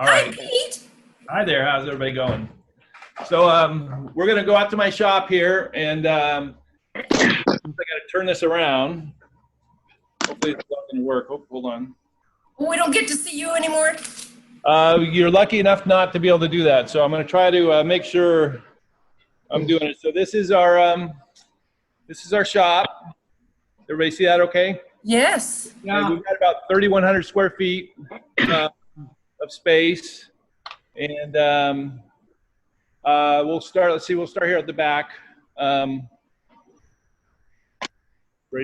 All Hi, right. Pete. Hi there. How's everybody going? So we're going to go out to my shop here, and I got to turn this around. Hopefully it's not going to work. Oh, hold on. We don't get to see you anymore. You're lucky enough not to be able to do that. So I'm going to try to make sure I'm doing it. So this is our shop. Everybody see that okay? Yes. Yeah. We've got about 3,100 square feet of space. And we'll start, let's see, we'll start here at the back. Ready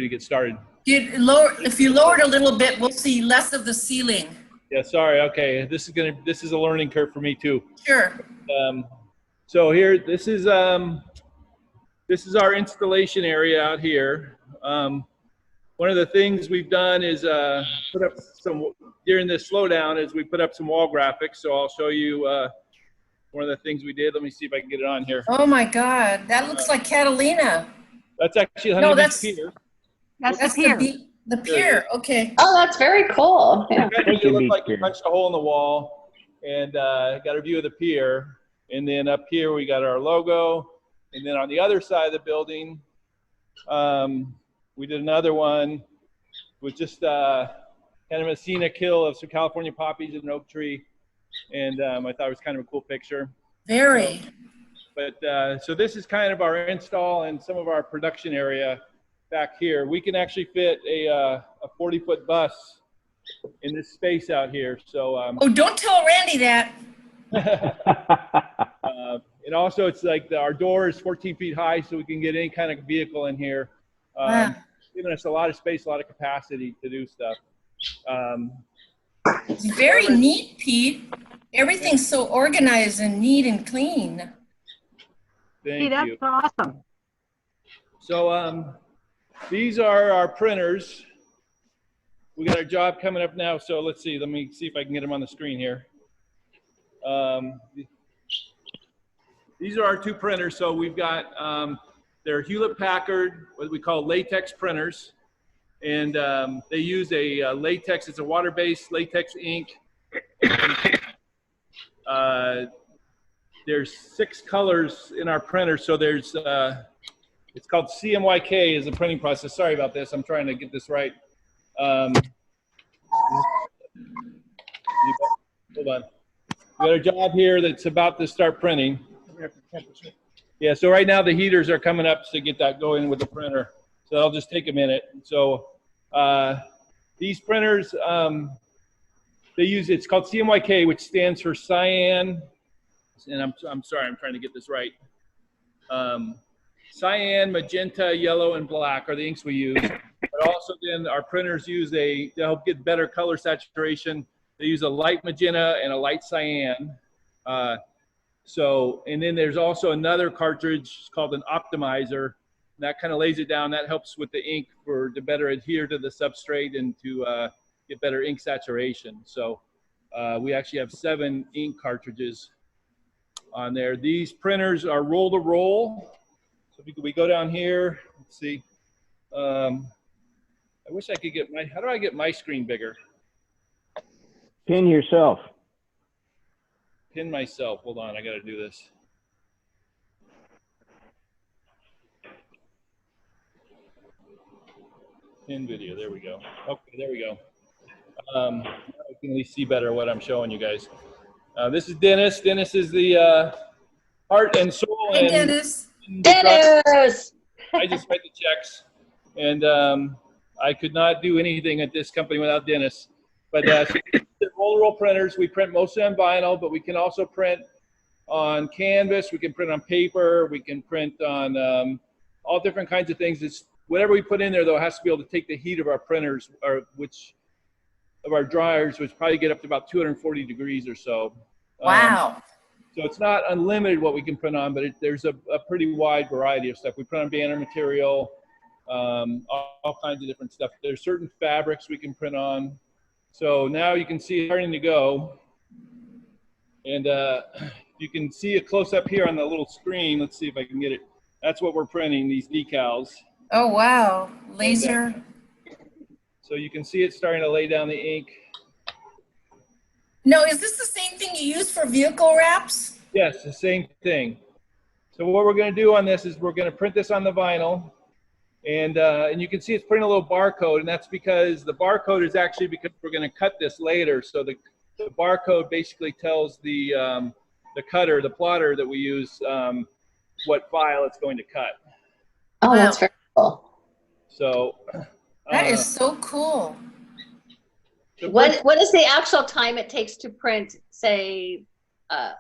to get started. If you lower it a little bit, we'll see less of the ceiling. Yeah, sorry. Okay, this is a learning curve for me too. Sure. So here, this is our installation area out here. One of the things we've done is put up some, during this slowdown, is we put up some wall graphics. So I'll show you one of the things we did. Let me see if I can get it on here. Oh my God, that looks like Catalina. That's actually Honey Beach Pier. That's the pier. The pier. Okay. Oh, that's very cool. Yeah. It makes it look like you punched a hole in the wall, and got a view of the pier. And then up here we got our logo. And then on the other side of the building, we did another one with just kind of a scenic kill of some California poppies and an oak tree. And I thought it was kind of a cool picture. Very. So this is kind of our install and some of our production area back here. We can actually fit a 40-foot bus in this space out here. So oh, don't tell Randy that. And also it's like our door is 14 feet high, so we can get any kind of vehicle in here. Wow. Giving us a lot of space, a lot of capacity to do stuff. It's very neat, Pete. Everything's so organized and neat and clean. Thank you. That's awesome. So these are our printers. We got our job coming up now. So let's see. Let me see if I can get them on the screen here. These are our two printers. So we've got, they're Hewlett-Packard, what we call latex printers. And they use a latex, it's a water-based latex ink. There's 6 colors in our printer. So there's, it's called CMYK is the printing process. Sorry about this. I'm trying to get this right. Hold on. We got a job here that's about to start printing. Yeah, so right now the heaters are coming up to get that going with the printer. So that'll just take a minute. So these printers, they use, it's called CMYK, which stands for cyan. And I'm sorry, I'm trying to get this right. Cyan, magenta, yellow, and black are the inks we use. But also then our printers use to help get better color saturation. They use a light magenta and a light cyan. And then there's also another cartridge called an optimizer. That kind of lays it down. That helps with the ink to better adhere to the substrate and to get better ink saturation. So we actually have 7 ink cartridges on there. These printers are roll to roll. So if we go down here, let's see. I wish I could get how do I get my screen bigger? Pin yourself. Pin myself. Hold on, I got to do this. Pin video. There we go. Okay, there we go. I can at least see better what I'm showing you guys. This is Dennis. Dennis is the heart and soul. Hey, Dennis. Dennis! I just write the checks, and I could not do anything at this company without Dennis. But roll printers, we print mostly on vinyl, but we can also print on canvas. We can print on paper. We can print on all different kinds of things. It's whatever we put in there, though, has to be able to take the heat of our printers, of our dryers, which probably get up to about 240 degrees or so. Wow. So it's not unlimited what we can print on, but there's a pretty wide variety of stuff. We print on banner material, all kinds of different stuff. There's certain fabrics we can print on. So now you can see it starting to go. And you can see a close up here on the little screen. Let's see if I can get it. That's what we're printing, these decals. Oh, wow. Laser. So you can see it starting to lay down the ink. No, is this the same thing you use for vehicle wraps? Yes, the same thing. So what we're going to do on this is we're going to print this on the vinyl, and you can see it's printing a little barcode, and that's because the barcode is actually because we're going to cut this later. So the barcode basically tells the cutter, the plotter that we use, what file it's going to cut. Oh, Wow. that's very cool. So That is so cool. What is the actual time it takes to print, say,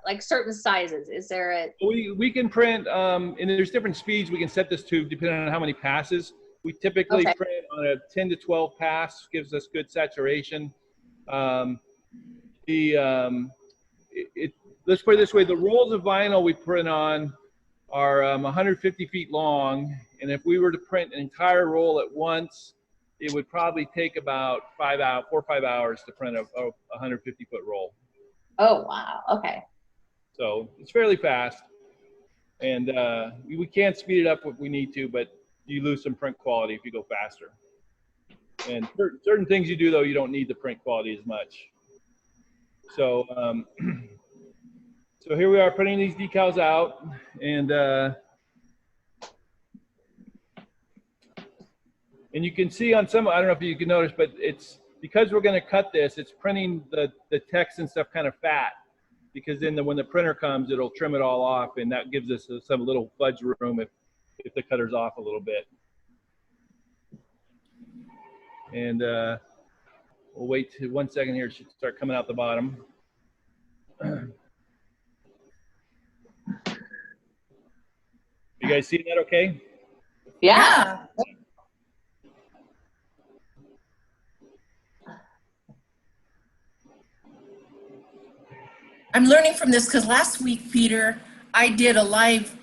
like certain sizes? Is there a... we can print, and there's different speeds we can set this to depending on how many passes. We typically print on a 10 to 12 pass, gives us good saturation. Let's put it this way, the rolls of vinyl we print on are 150 feet long, and if we were to print an entire roll at once, it would probably take about 4 or 5 hours to print a 150-foot roll. Oh, wow. Okay. So it's fairly fast, and we can speed it up if we need to, but you lose some print quality if you go faster. And certain things you do, though, you don't need the print quality as much. So so here we are putting these decals out, and you can see on some, I don't know if you can notice, but it's because we're going to cut this, it's printing the text and stuff kind of fat, because then when the printer comes, it'll trim it all off, and that gives us some little fudge room if the cutter's off a little bit. And we'll wait 1 second here. It should start coming out the bottom. You guys see that okay? Yeah. I'm learning from this because last week, Peter, I did a live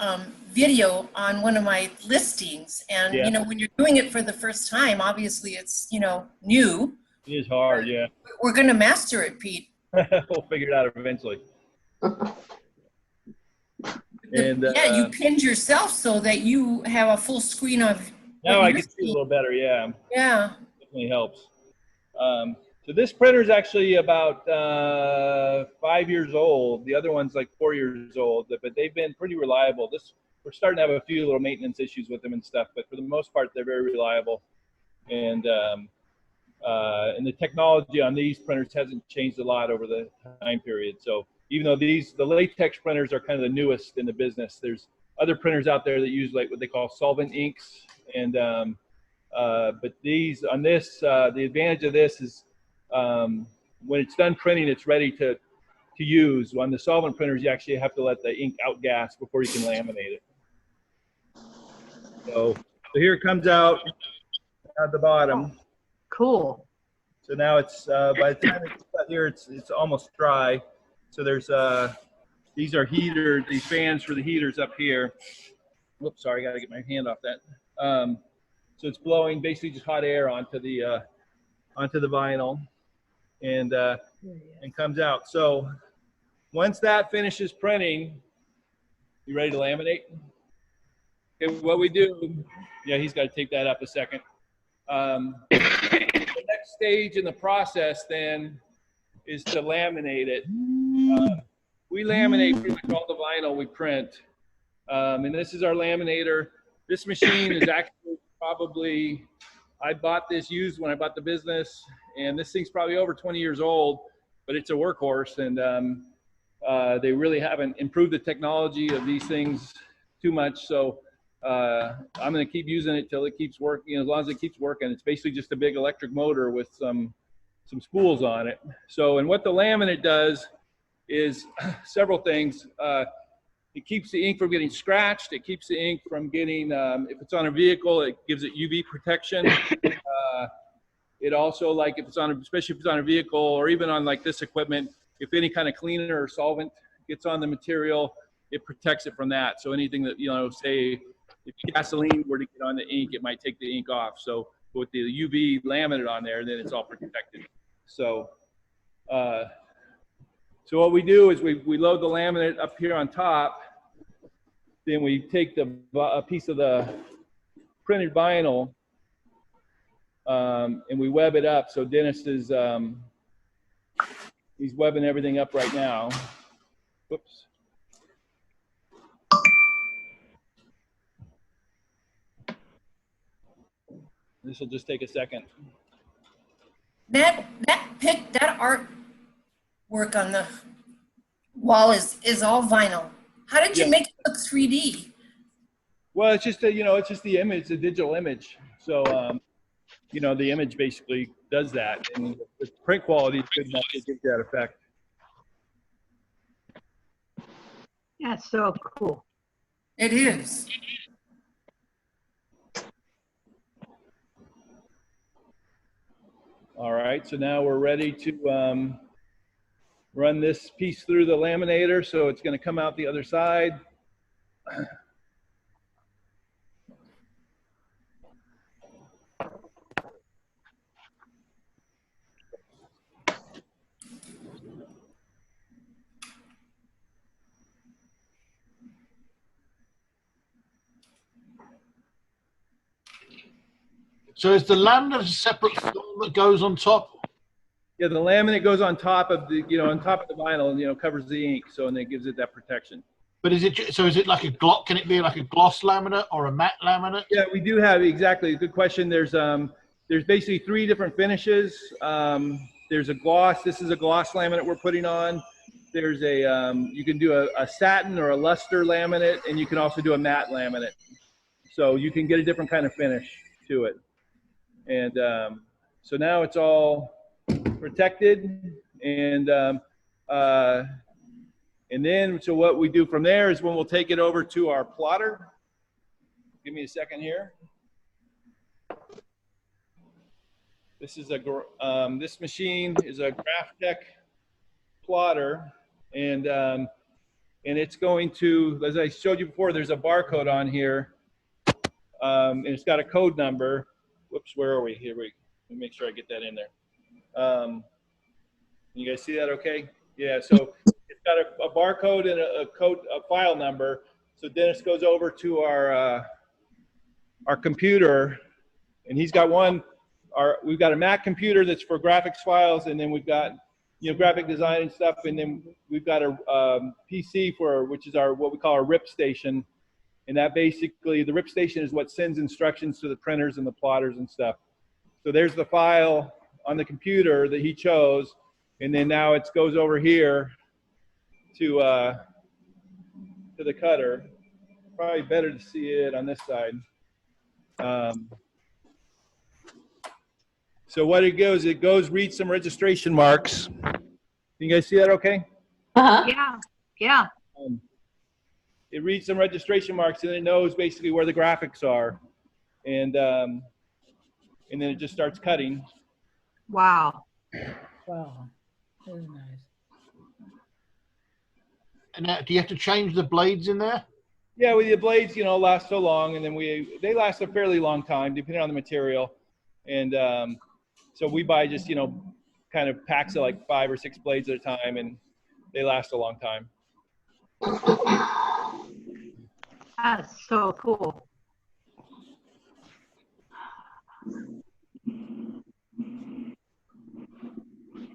video on one of my listings. And, Yeah. you know, when you're doing it for the first time, obviously it's, you know, new. It is hard, yeah. We're going to master it, Pete. We'll figure it out eventually. And yeah, you pinned yourself so that you have a full screen of. now I can see a little better, yeah. Yeah. Definitely helps. So this printer is actually about 5 years old. The other one's like 4 years old, but they've been pretty reliable. We're starting to have a few little maintenance issues with them and stuff, but for the most part, they're very reliable. And the technology on these printers hasn't changed a lot over the time period. So even though the latex printers are kind of the newest in the business, there's other printers out there that use like what they call solvent inks. And but these on this, the advantage of this is when it's done printing, it's ready to use. On the solvent printers, you actually have to let the ink outgas before you can laminate it. So here it comes out at the bottom. Cool. So now it's by the time it's cut here, it's almost dry. So there's these are heaters, these fans for the heaters up here. Whoops, sorry, I gotta get my hand off that. So it's blowing basically just hot air onto the vinyl, and comes out. So once that finishes printing, you ready to laminate? Okay, what we do, yeah, he's got to take that up a second. The next stage in the process then is to laminate it. We laminate pretty much all the vinyl we print, and this is our laminator. This machine is actually probably, I bought this used when I bought the business, and this thing's probably over 20 years old, but it's a workhorse, and they really haven't improved the technology of these things too much. So I'm going to keep using it till it keeps working. As long as it keeps working, it's basically just a big electric motor with some spools on it. So, and what the laminate does is several things. It keeps the ink from getting scratched. It keeps the ink from getting, if it's on a vehicle, it gives it UV protection. It also, like if it's on, especially if it's on a vehicle or even on like this equipment, if any kind of cleaner or solvent gets on the material, it protects it from that. So anything that, you know, say if gasoline were to get on the ink, it might take the ink off. So with the UV laminate on there, then it's all protected. So, so what we do is we load the laminate up here on top. Then we take a piece of the printed vinyl and we web it up. So Dennis is, you He's webbing everything up right now. Whoops. This will just take a second. That artwork on the wall is all vinyl. How did you make it look 3D? Well, it's just it's just the image, the digital image. So, the image basically does that, and the print quality is good enough to give that effect. That's so cool. It is. All right, so now we're ready to run this piece through the laminator. So it's going to come out the other side. So is the laminate a separate film that goes on top? Yeah, the laminate goes on top of the on top of the vinyl, and covers the ink, so and it gives it that protection. But is it like a gloss? Can it be like a gloss laminate or a matte laminate? Yeah, we do have exactly. Good question. There's basically 3 different finishes. There's a gloss. This is a gloss laminate we're putting on. There's a you can do a satin or a luster laminate, and you can also do a matte laminate. So you can get a different kind of finish to it. And so now it's all protected, and then so what we do from there is when we'll take it over to our plotter. Give me a second here. This is this machine is a Graphtec plotter, and it's going to, as I showed you before, there's a barcode on here, and it's got a code number. Whoops, where are we? Here let me make sure I get that in there. You guys see that okay? Yeah, so it's got a barcode and a file number. So Dennis goes over to our computer, and he's got we've got a Mac computer that's for graphics files, and then we've got graphic design and stuff, and then we've got a PC which is what we call our RIP station. And that basically, the RIP station is what sends instructions to the printers and the plotters and stuff. So there's the file on the computer that he chose, and then now it goes over here to the cutter. Probably better to see it on this side. So what it goes read some registration marks. Can you guys see that okay? Uh-huh. Yeah, yeah. It reads some registration marks, and it knows basically where the graphics are, and then it just starts cutting. Wow. Wow, very nice. And do you have to change the blades in there? Yeah, well, the blades, last so long, and then they last a fairly long time, depending on the material, and so we buy just kind of packs of like 5 or 6 blades at a time, and they last a long time. That's so cool.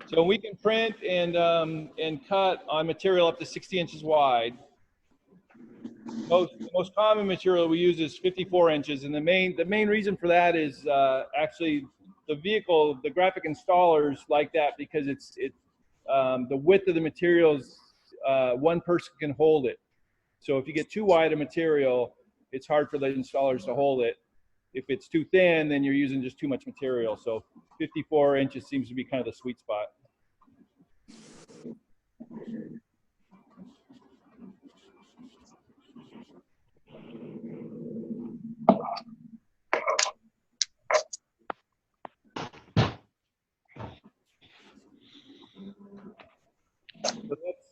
So we can print and cut on material up to 60 inches wide. The most common material we use is 54 inches, and the main reason for that is actually the graphic installers like that because it's the width of the materials, one person can hold it. So if you get too wide a material, it's hard for the installers to hold it. If it's too thin, then you're using just too much material. So 54 inches seems to be kind of the sweet spot.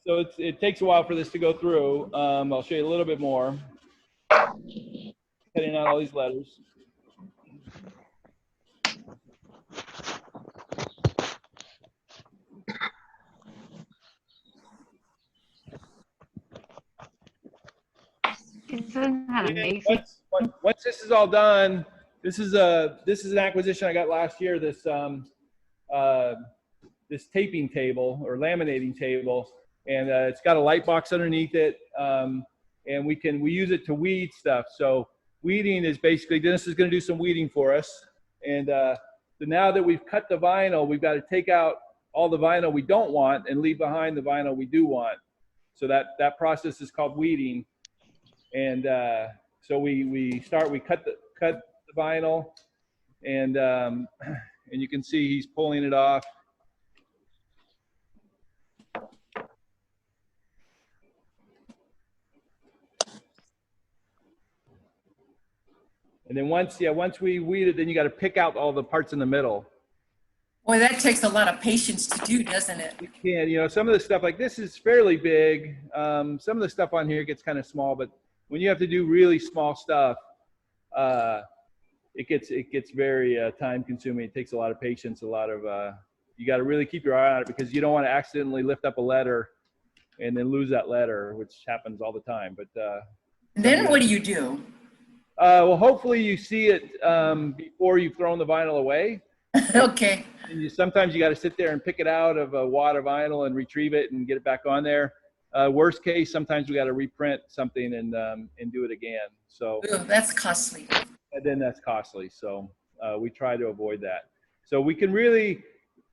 So it takes a while for this to go through. I'll show you a little bit more. Cutting out all these letters. Isn't that amazing? Once this is all done, this is an acquisition I got last year. This this taping table or laminating table, and it's got a light box underneath it, and we use it to weed stuff. So weeding is basically, Dennis is going to do some weeding for us, and so now that we've cut the vinyl, we've got to take out all the vinyl we don't want and leave behind the vinyl we do want. So that process is called weeding, and so we cut the vinyl, and you can see he's pulling it off. And then once we weed it, then you got to pick out all the parts in the middle. Boy, that takes a lot of patience to do, doesn't it? You can, you know, some of the stuff like this is fairly big. Some of the stuff on here gets kind of small, but when you have to do really small stuff, it gets very time consuming. It takes a lot of patience, a lot of, you got to really keep your eye on it, because you don't want to accidentally lift up a letter and then lose that letter, which happens all the time. But Then what do you do? well, hopefully you see it before you've thrown the vinyl away. Okay. And sometimes you got to sit there and pick it out of a wad of vinyl and retrieve it and get it back on there. Worst case, sometimes we got to reprint something and do it again. So Ooh, that's costly. and then that's costly. So we try to avoid that. So we can really,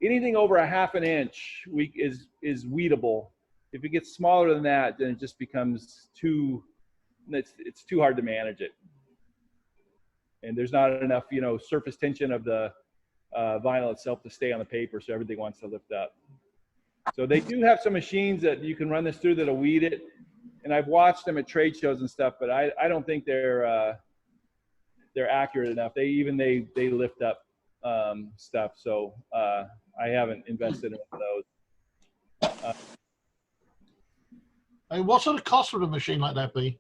anything over a ½ inch is weedable. If it gets smaller than that, then it just becomes it's too hard to manage it. And there's not enough, you know, surface tension of the vinyl itself to stay on the paper, so everything wants to lift up. So they do have some machines that you can run this through that'll weed it, and I've watched them at trade shows and stuff, but I don't think they're accurate enough. They lift up stuff, so I haven't invested in one of those. Hey, what sort of cost would a machine like that be?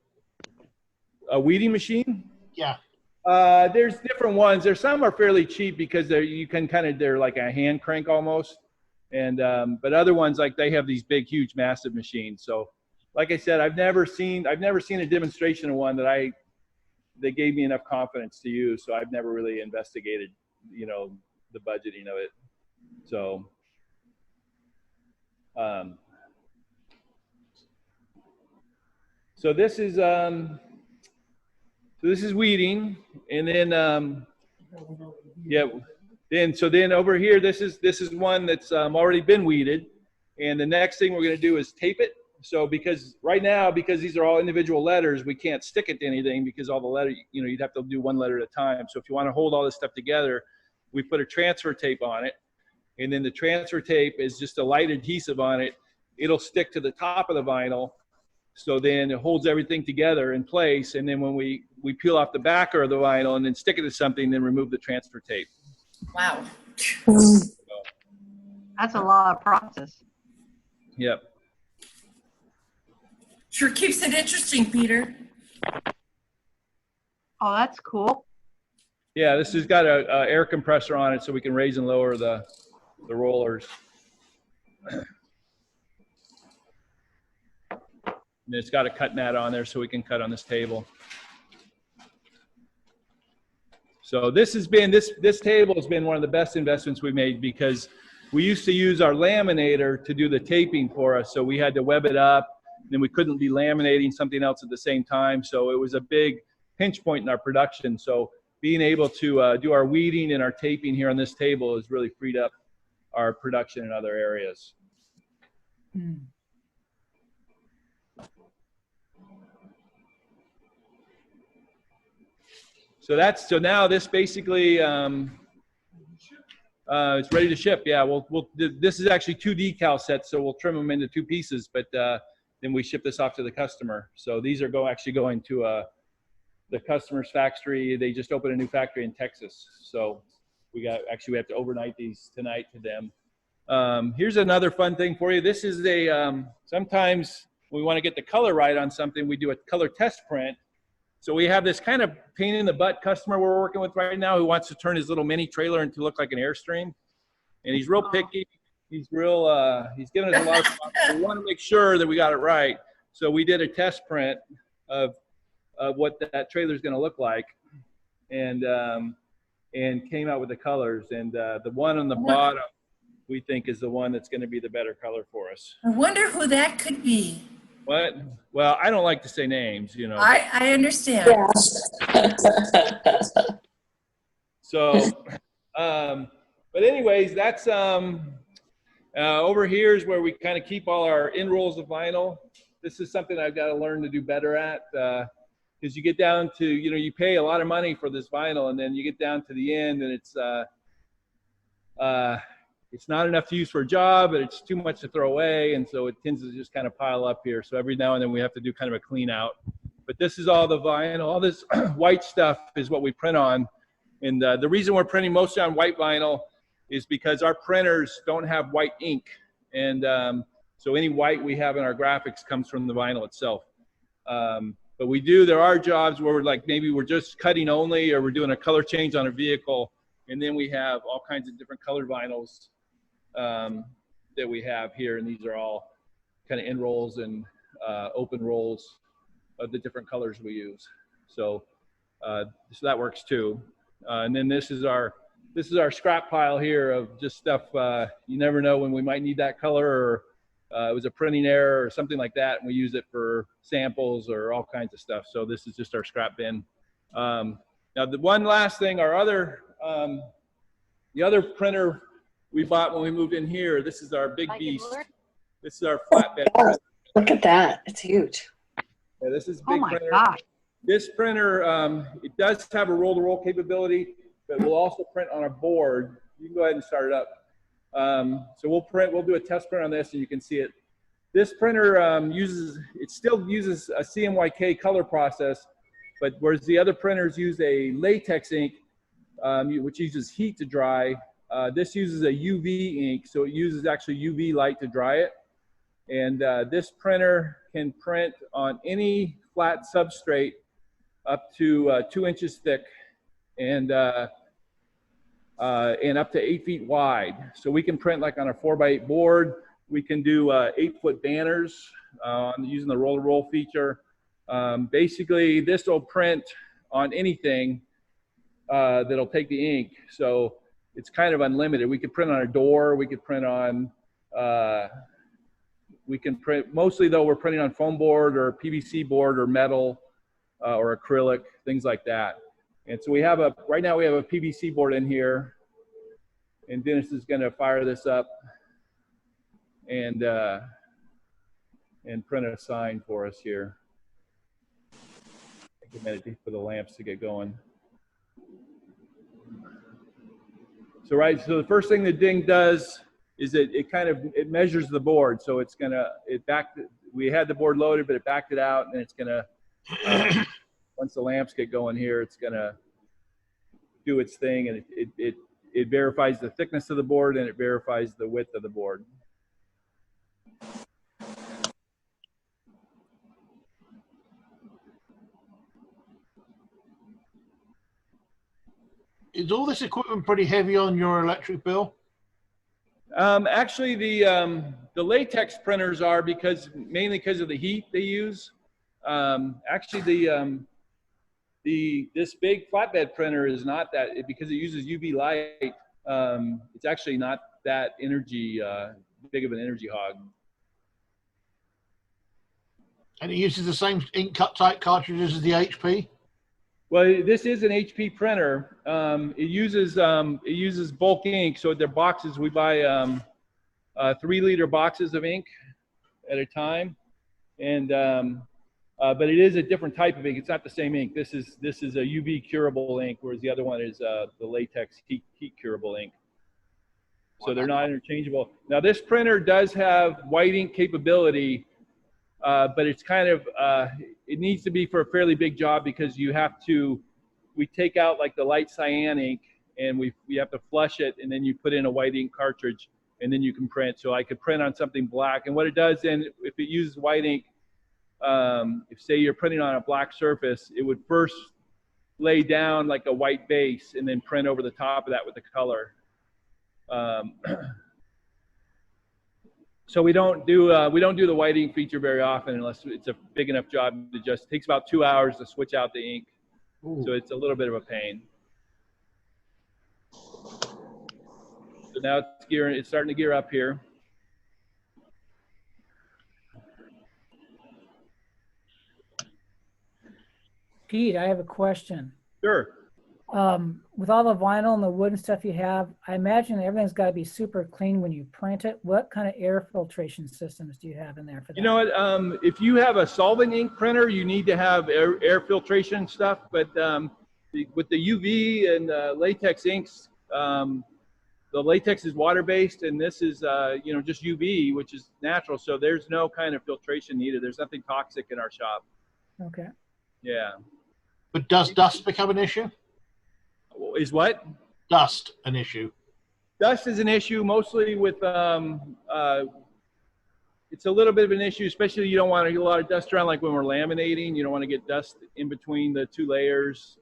A weeding machine? Yeah. There's different ones. There's some are fairly cheap because they're like a hand crank almost, and but other ones, like, they have these big, huge, massive machines. So, like I said, I've never seen a demonstration of one that gave me enough confidence to use. So I've never really investigated, you know, the budgeting of it. So, so this is weeding, and then yeah, then over here, this is one that's already been weeded, and the next thing we're going to do is tape it. So because these are all individual letters, we can't stick it to anything, because all the letters, you know, you'd have to do one letter at a time. So if you want to hold all this stuff together, we put a transfer tape on it, and then the transfer tape is just a light adhesive on it. It'll stick to the top of the vinyl. So then it holds everything together in place, and then when we peel off the backer of the vinyl and then stick it to something, then remove the transfer tape. Wow. That's a lot of process. Yep. Sure keeps it interesting, Peter. Oh, that's cool. Yeah, this has got a air compressor on it, so we can raise and lower the rollers. And it's got a cut mat on there, so we can cut on this table. So this table has been one of the best investments we made, because we used to use our laminator to do the taping for us. So we had to web it up, and then we couldn't be laminating something else at the same time. So it was a big pinch point in our production. So being able to do our weeding and our taping here on this table has really freed up our production in other areas. So now this basically it's ready to ship. Yeah, this is actually 2 decal sets, so we'll trim them into 2 pieces, but then we ship this off to the customer. So these are actually going to the customer's factory. They just opened a new factory in Texas, so we have to overnight these tonight to them. Here's another fun thing for you. This is sometimes when we want to get the color right on something, we do a color test print. So we have this kind of pain in the butt customer we're working with right now, who wants to turn his little mini trailer into look like an Airstream. And he's real picky. He's giving us a lot of stuff. We want to make sure that we got it right. So we did a test print of what that trailer is going to look like, and came out with the colors. And the one on the bottom, we think is the one that's going to be the better color for us. I wonder who that could be. What? Well, I don't like to say names, you know. I understand. So, but anyways, that's over here is where we kind of keep all our end rolls of vinyl. This is something I've got to learn to do better at, because you get down to, you know, you pay a lot of money for this vinyl, and then you get down to the end, and it's not enough to use for a job, but it's too much to throw away, and so it tends to just kind of pile up here. So every now and then we have to do kind of a clean out. But this is all the vinyl. All this white stuff is what we print on. And the reason we're printing mostly on white vinyl is because our printers don't have white ink. And so any white we have in our graphics comes from the vinyl itself. But there are jobs where we're like, maybe we're just cutting only, or we're doing a color change on a vehicle. And then we have all kinds of different colored vinyls that we have here. And these are all kind of end rolls and open rolls of the different colors we use. So that works too. And then this is our scrap pile here of just stuff. You never know when we might need that color, or it was a printing error or something like that, and we use it for samples or all kinds of stuff. So this is just our scrap bin. Now the one last thing, the other printer we bought when we moved in here, this is our big beast. This is our flatbed printer. Look at that. It's huge. Yeah, this is Oh big my printer. gosh. This printer, it does have a roll-to-roll capability, but we'll also print on a board. You can go ahead and start it up. So we'll do a test print on this, and you can see it. This printer still uses a CMYK color process, but whereas the other printers use a latex ink, which uses heat to dry, this uses a UV ink, so it uses actually UV light to dry it. And this printer can print on any flat substrate up to 2 inches thick, and up to 8 feet wide. So we can print like on a 4x8 board. We can do 8-foot banners using the roll-to-roll feature. Basically, this will print on anything that'll take the ink. So it's kind of unlimited. We could print on a door. We could print on, mostly though, we're printing on foam board or PVC board or metal or acrylic, things like that. And so right now we have a PVC board in here, and Dennis is going to fire this up and print a sign for us here. Take a minute for the lamps to get going. So the first thing the ding does is it measures the board. So we had the board loaded, but it backed it out, and it's gonna once the lamps get going here, it's gonna do its thing, and it verifies the thickness of the board, and it verifies the width of the board. Is all this equipment pretty heavy on your electric bill? Actually, the latex printers are, mainly because of the heat they use. Actually, this big flatbed printer is not that, because it uses UV light. It's actually not that big of an energy hog. And it uses the same ink cut type cartridges as the HP? Well, this is an HP printer. It uses bulk ink. So their boxes, we buy 3-liter boxes of ink at a time, and but it is a different type of ink. It's not the same ink. This is a UV curable ink, whereas the other one is the latex heat curable ink. So they're not interchangeable. Now this printer does have white ink capability, but it's kind of it needs to be for a fairly big job, because we take out like the light cyan ink, and we have to flush it, and then you put in a white ink cartridge, and then you can print. So I could print on something black, and what it does then, if it uses white ink, if say you're printing on a black surface, it would first lay down like a white base and then print over the top of that with the color. So we don't do the white ink feature very often, unless it's a big enough job. It takes about 2 hours to switch out the ink. Ooh. So it's a little bit of a pain. So now it's gearing. It's starting to gear up here. Pete, I have a question. Sure. With all the vinyl and the wood and stuff you have, I imagine everything's got to be super clean when you print it. What kind of air filtration systems do you have in there for that? You know what? If you have a solvent ink printer, you need to have air filtration stuff. But with the UV and latex inks, the latex is water-based, and this is just UV, which is natural. So there's no kind of filtration needed. There's nothing toxic in our shop. Okay. Yeah. But does dust become an issue? Is what? Dust an issue? Dust is an issue mostly with, it's a little bit of an issue, especially you don't want to get a lot of dust around, like when we're laminating. You don't want to get dust in between the two layers.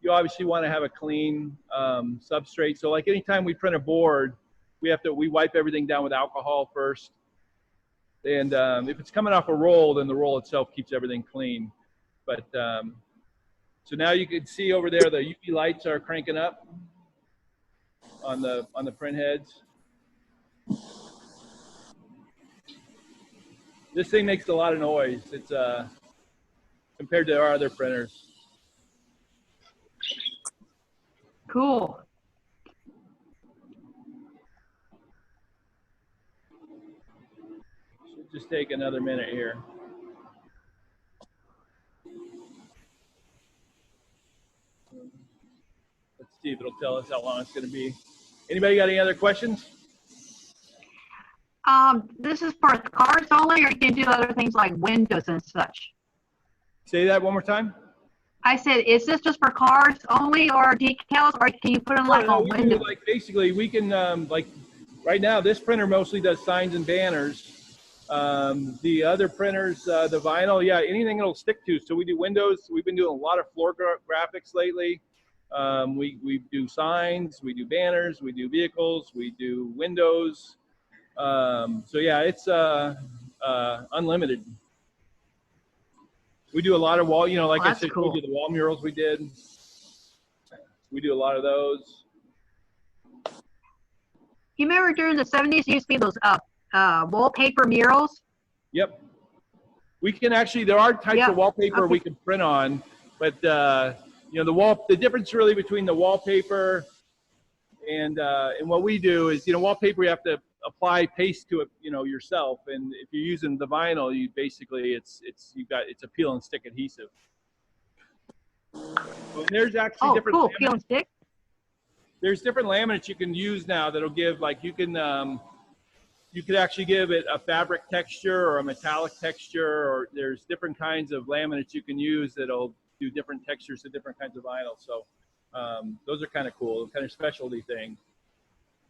You obviously want to have a clean substrate. So like anytime we print a board, we wipe everything down with alcohol first. And if it's coming off a roll, then the roll itself keeps everything clean. But so now you can see over there, the UV lights are cranking up on the print heads. This thing makes a lot of noise. It's compared to our other printers. Cool. Should just take another minute here. Let's see if it'll tell us how long it's going to be. Anybody got any other questions? This is for cars only, or you can do other things like windows and such? Say that one more time. I said, is this just for cars only or decals, or can you put them like on windows? Like basically, we can like right now. This printer mostly does signs and banners. The other printers, the vinyl, yeah, anything it'll stick to. So we do windows. We've been doing a lot of floor graphics lately. We do signs, we do banners, we do vehicles, we do windows. So yeah, it's unlimited. We do a lot of wall, like I said, cool. we do the wall murals we did. We do a lot of those. You remember during the 70s, there used to be those wallpaper murals? Yep. We can actually, there are types of wallpaper we can print on, but the difference really between the wallpaper and what we do is, wallpaper, you have to apply paste to it, yourself. And if you're using the vinyl, you basically, it's a peel and stick adhesive. And there's actually different. Oh, cool, peel and stick. There's different laminates you can use now that'll give, like, you could actually give it a fabric texture or a metallic texture, or there's different kinds of laminates you can use that'll do different textures to different kinds of vinyl. So those are kind of cool, kind of specialty thing.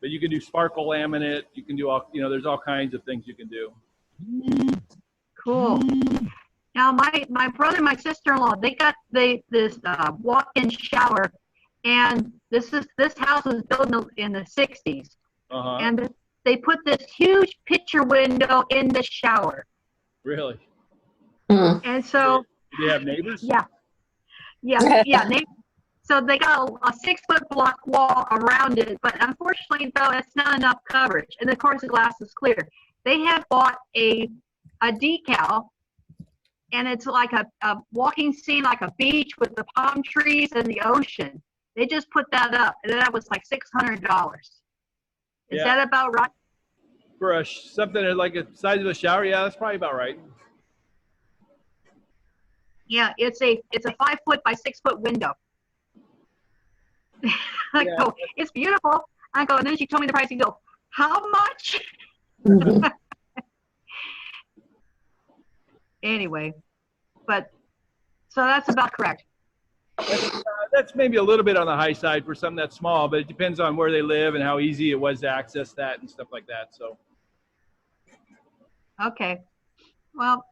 But you can do sparkle laminate. You can do all, there's all kinds of things you can do. Cool. Now, my brother and my sister-in-law, they got this walk-in shower, and this house was built in the 60s. And they put this huge picture window in the shower. Really? And so. Do they have neighbors? Yeah. So they got a 6-foot block wall around it, but unfortunately, though, that's not enough coverage. And of course, the glass is clear. They have bought a decal, and it's like a walking scene, like a beach with the palm trees and the ocean. They just put that up, and that was like $600. Is that about right? For something like the size of a shower, yeah, that's probably about right. Yeah, it's a 5-foot by 6-foot window. I go, it's beautiful. I go, and then she told me the price. You go, how much? Anyway, but so that's about correct. That's maybe a little bit on the high side for something that's small, but it depends on where they live and how easy it was to access that and stuff like that. So. Okay. Well,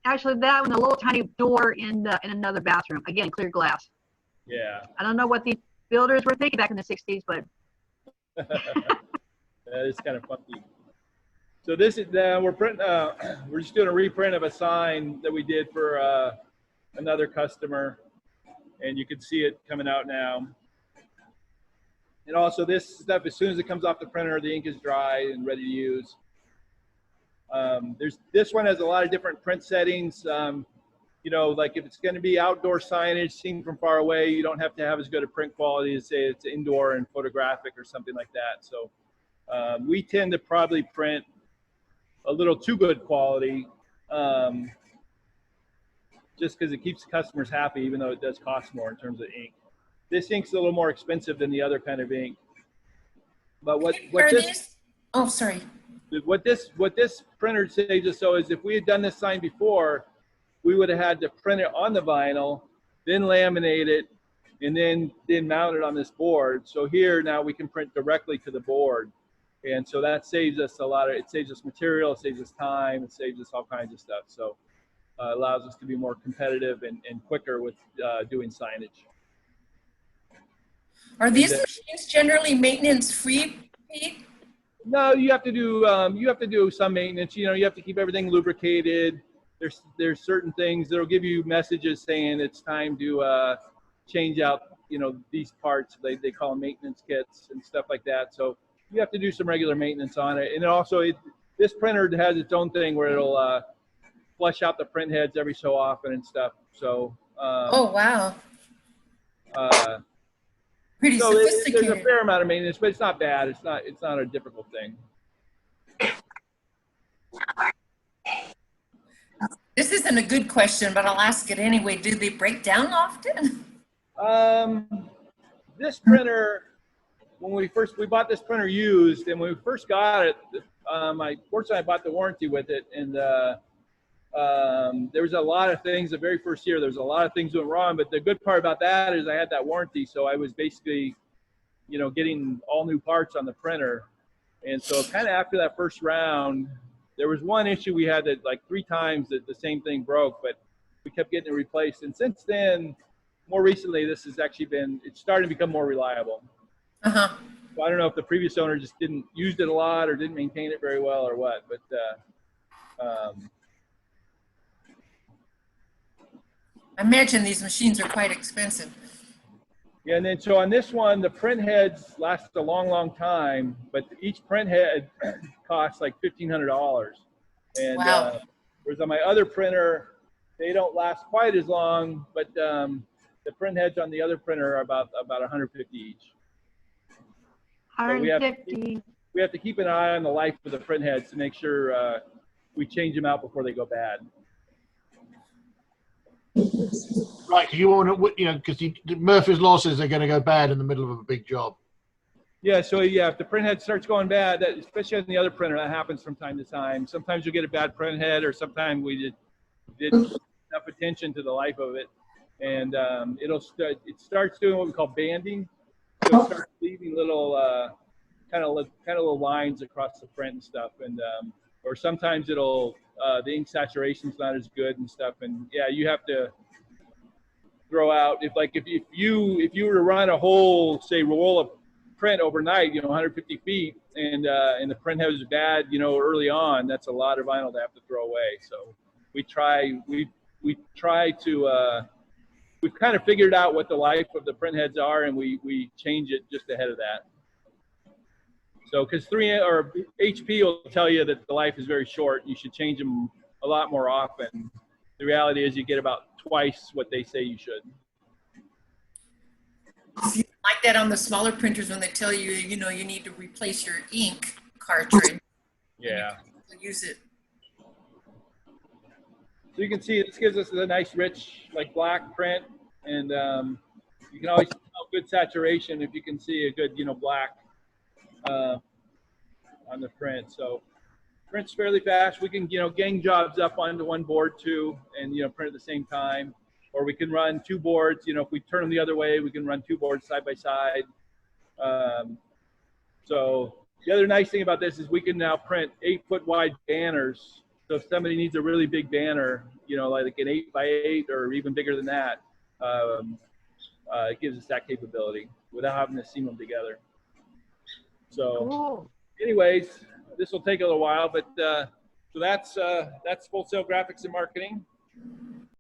actually, that and a little tiny door in another bathroom. Again, clear glass. Yeah. I don't know what the builders were thinking back in the 60s, but. It's kind of funky. So this is we're printing. We're just doing a reprint of a sign that we did for another customer, and you can see it coming out now. And also this stuff, as soon as it comes off the printer, the ink is dry and ready to use. This one has a lot of different print settings. You know, like if it's going to be outdoor signage seen from far away, you don't have to have as good a print quality as say it's indoor and photographic or something like that. So we tend to probably print a little too good quality, just because it keeps customers happy, even though it does cost more in terms of ink. This ink's a little more expensive than the other kind of ink. But what this, oh, sorry. what this printer saves us, so is if we had done this sign before, we would have had to print it on the vinyl, then laminate it, and then mount it on this board. So here now we can print directly to the board. And so that saves us a lot of, it saves us material, it saves us time, it saves us all kinds of stuff. So allows us to be more competitive and quicker with doing signage. Are these machines generally maintenance free, Pete? No, you have to do some maintenance. You know, you have to keep everything lubricated. There's certain things that'll give you messages saying it's time to change out, you know, these parts. They call them maintenance kits and stuff like that. So you have to do some regular maintenance on it. And also, this printer has its own thing where it'll flush out the print heads every so often and stuff. So. Oh wow. Pretty so sophisticated. there's a fair amount of maintenance, but it's not bad. It's not a difficult thing. This isn't a good question, but I'll ask it anyway. Do they break down often? This printer, when we bought this printer used, and when we first got it, fortunately I bought the warranty with it, and there was a lot of things the very first year. There was a lot of things went wrong, but the good part about that is I had that warranty, so I was basically, you know, getting all new parts on the printer. And so kind of after that first round, there was one issue we had that like 3 times that the same thing broke, but we kept getting it replaced. And since then, more recently, this has actually it's starting to become more reliable. Uh-huh. So I don't know if the previous owner just didn't use it a lot or didn't maintain it very well or what, but I imagine these machines are quite expensive. yeah, and then so on this one, the print heads last a long, long time, but each print head costs like $1,500. And wow. whereas on my other printer, they don't last quite as long, but the print heads on the other printer are about 150 each. 150. So we have to keep an eye on the life of the print heads to make sure we change them out before they go bad. Right, because you want to, you know, because Murphy's Law says they're going to go bad in the middle of a big job. Yeah, so yeah, if the print head starts going bad, especially on the other printer, that happens from time to time. Sometimes you'll get a bad print head, or sometimes we didn't pay enough attention to the life of it, and it starts doing what we call banding. So it starts leaving little kind of little lines across the print and stuff, and or sometimes it'll the ink saturation's not as good and stuff, and yeah, you have to throw out if you were to run a whole, say, roll of print overnight, you know, 150 feet, and the print head was bad, you know, early on, that's a lot of vinyl to have to throw away. So we've kind of figured out what the life of the print heads are, and we change it just ahead of that. So, because HP will tell you that the life is very short, you should change them a lot more often. The reality is you get about twice what they say you should. Like that on the smaller printers when they tell you, you know, you need to replace your ink cartridge. Yeah. Use it. So you can see this gives us a nice rich like black print, and you can always tell good saturation if you can see a good, you know, black on the print. So print's fairly fast. We can, you know, gang jobs up onto one board too, and, you know, print at the same time. Or we can run 2 boards. You know, if we turn them the other way, we can run 2 boards side by side. So the other nice thing about this is we can now print 8-foot wide banners. So if somebody needs a really big banner, you know, like an 8x8 or even bigger than that, it gives us that capability without having to seam them together. So Cool. anyways, this will take a little while, but so that's Full Sail Graphics and Marketing.